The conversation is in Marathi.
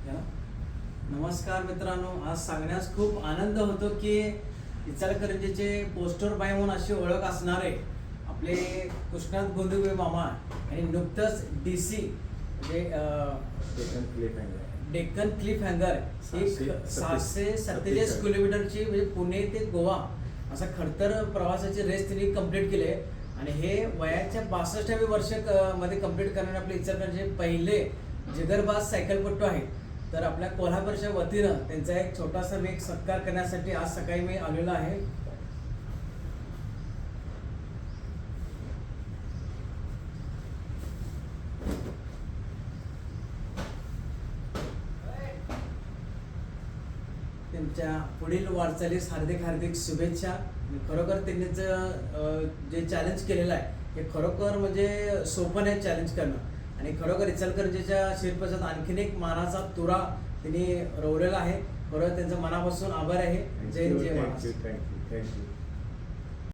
या. नमस्कार मित्रांनो, आज सांगण्यास खूप आनंद होतो की इचलकरंजीचे पोस्टर बाय म्हणून अशी ओळख असणारे आपले कृष्णात गोंधुबे मामा आणि नुकतंच DC म्हणजे डेक्कन क्लिफ हँगर एक 647 किलोमीटरची म्हणजे पुणे ते गोवा असा खडतर प्रवासाची रेस त्यांनी कंप्लीट केली आहे. आणि हे वयाच्या 62व्या वर्ष मध्ये कंप्लीट करणारे आपले इचलकरंजीचे पहिले जिगरबाज सायकलपटू आहेत. तर आपल्या कोल्हापूरच्या वतीनं त्यांचा एक छोटासा मी एक सत्कार करण्यासाठी आज सकाळी मी आलेलो आहे. त्यांच्या पुढील वाटचालीस हार्दिक हार्दिक शुभेच्छा. खरोखर त्यांनी जे चॅलेंज केलेलं आहे हे खरोखर म्हणजे सोपं नाही चॅलेंज करणं. आणि खरोखर इचलकरंजीच्या शिरपसात आणखीन एक मानाचा तुरा त्यांनी रोवलेला आहे. खरोखर त्यांचं मनापासून आभार आहे. जय हिंद, जय महाराष्ट्र. थँक्यू.